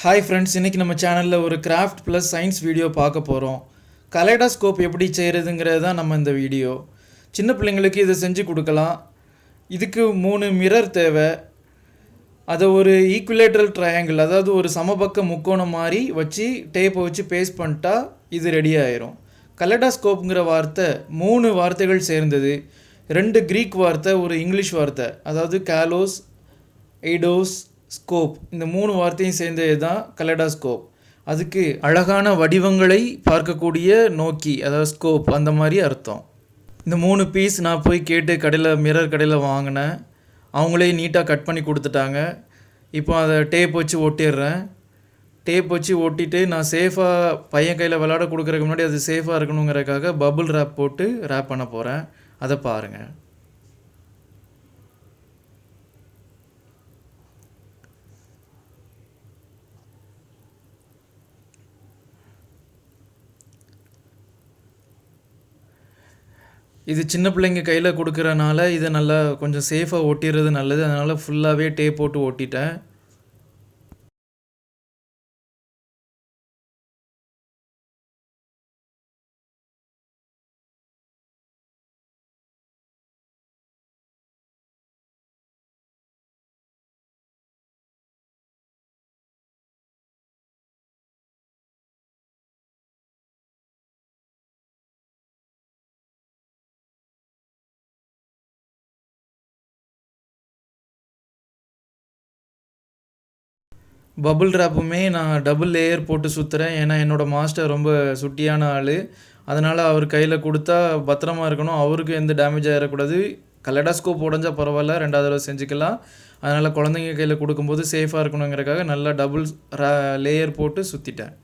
Hi friends, இன்றைக்கி நம்ம சேனலில் ஒரு கிராஃப்ட் ப்ளஸ் சயின்ஸ் வீடியோ பார்க்க போகிறோம். கலைடாஸ்கோப் எப்படி செய்கிறதுங்கிறது தான் நம்ம இந்த வீடியோ. சின்ன பிள்ளைங்களுக்கு இதை செஞ்சு கொடுக்கலாம். இதுக்கு 3 மிரர் தேவை. அதை ஒரு ஈக்குவலேட்ரல் ட்ரையாங்கிள், அதாவது ஒரு சமபக்க முக்கோணம் மாதிரி வச்சு டேப்பை வச்சு பேஸ்ட் பண்ணிட்டா இது ரெடி ஆயிரும். கலைடாஸ்கோப்புங்கிற வார்த்தை 3 வார்த்தைகள் சேர்ந்தது. 2 கிரீக் வார்த்தை, ஒரு இங்கிலீஷ் வார்த்தை, அதாவது காலோஸ், எய்டோஸ், ஸ்கோப். இந்த 3 வார்த்தையும் சேர்ந்தது தான் கலைடாஸ்கோப். அதுக்கு அழகான வடிவங்களை பார்க்கக்கூடிய நோக்கி, அதாவது ஸ்கோப், அந்த மாதிரி அர்த்தம். இந்த 3 பீஸ் நான் போய் கேட்டு மிரர் கடையில் வாங்கினேன். அவங்களே நீட்டாக கட் பண்ணி கொடுத்துட்டாங்க. இப்போ அதை டேப் வச்சு ஒட்டிடுறேன். டேப் வச்சு ஒட்டிட்டு நான் சேஃபாக பையன் கையில் விளையாட கொடுக்குறதுக்கு முன்னாடி அது சேஃபாக இருக்கணுங்கிறதுக்காக பபுள் ரேப் போட்டு ரேப் பண்ண போகிறேன். அதை பாருங்கள். இது சின்ன பிள்ளைங்க கையில் கொடுக்குறனால இதை நல்லா கொஞ்சம் சேஃபாக ஒட்டிடுறது நல்லது. அதனால் ஃபுல்லாகவே டேப் போட்டு ஒட்டிட்டேன். பபுள் ரேப்புமே நான் டபுள் லேயர் போட்டு சுற்றுறேன். ஏன்னா என்னோடய மாஸ்டர் ரொம்ப சுட்டியான ஆள். அதனால் அவர் கையில் கொடுத்தா பத்திரமா இருக்கணும், அவருக்கு எந்த டேமேஜ் ஆகிடக்கூடாது. கலைடாஸ்கோப் உடஞ்சா பரவாயில்ல, 2வது தடவை செஞ்சுக்கலாம். அதனால் குழந்தைங்க கையில் கொடுக்கும்போது சேஃபாக இருக்கணுங்கிறக்காக நல்லா டபுள் லேயர் போட்டு சுற்றிட்டேன்.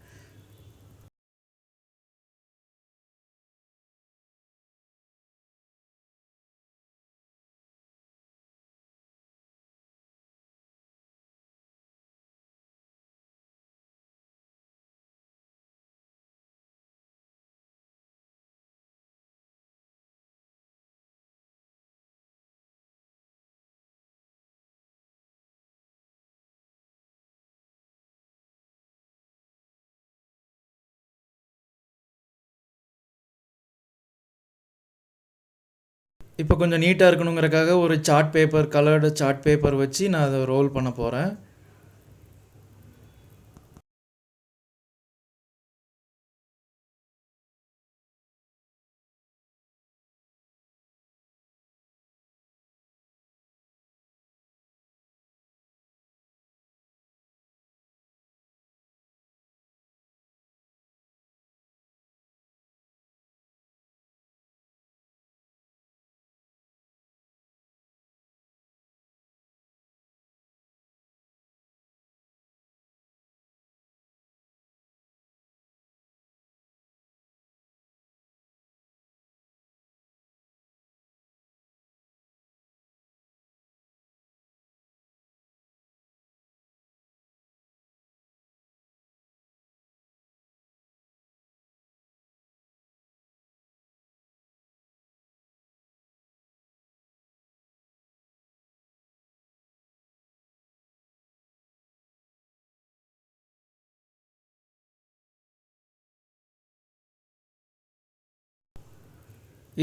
இப்போ கொஞ்சம் நீட்டாக இருக்கணுங்கிறக்காக ஒரு chart paper, coloured chart paper வச்சு நான் அதை ரோல் பண்ண போகிறேன்.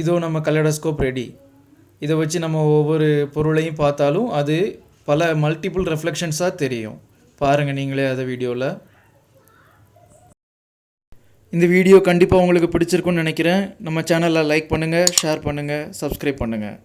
இதோ நம்ம கலைடாஸ்கோப் ரெடி. இதை வச்சு நம்ம ஒவ்வொரு பொருளையும் பார்த்தாலும் அது பல மல்டிபிள் ரெஃப்ளெக்ஷன்ஸாக தெரியும். பாருங்கள் நீங்களே அதை வீடியோவில். இந்த வீடியோ கண்டிப்பாக உங்களுக்கு பிடிச்சிருக்குன்னு நினைக்கிறேன். நம்ம சேனலை லைக் பண்ணுங்கள், ஷேர் பண்ணுங்கள், சப்ஸ்கிரைப் பண்ணுங்கள்.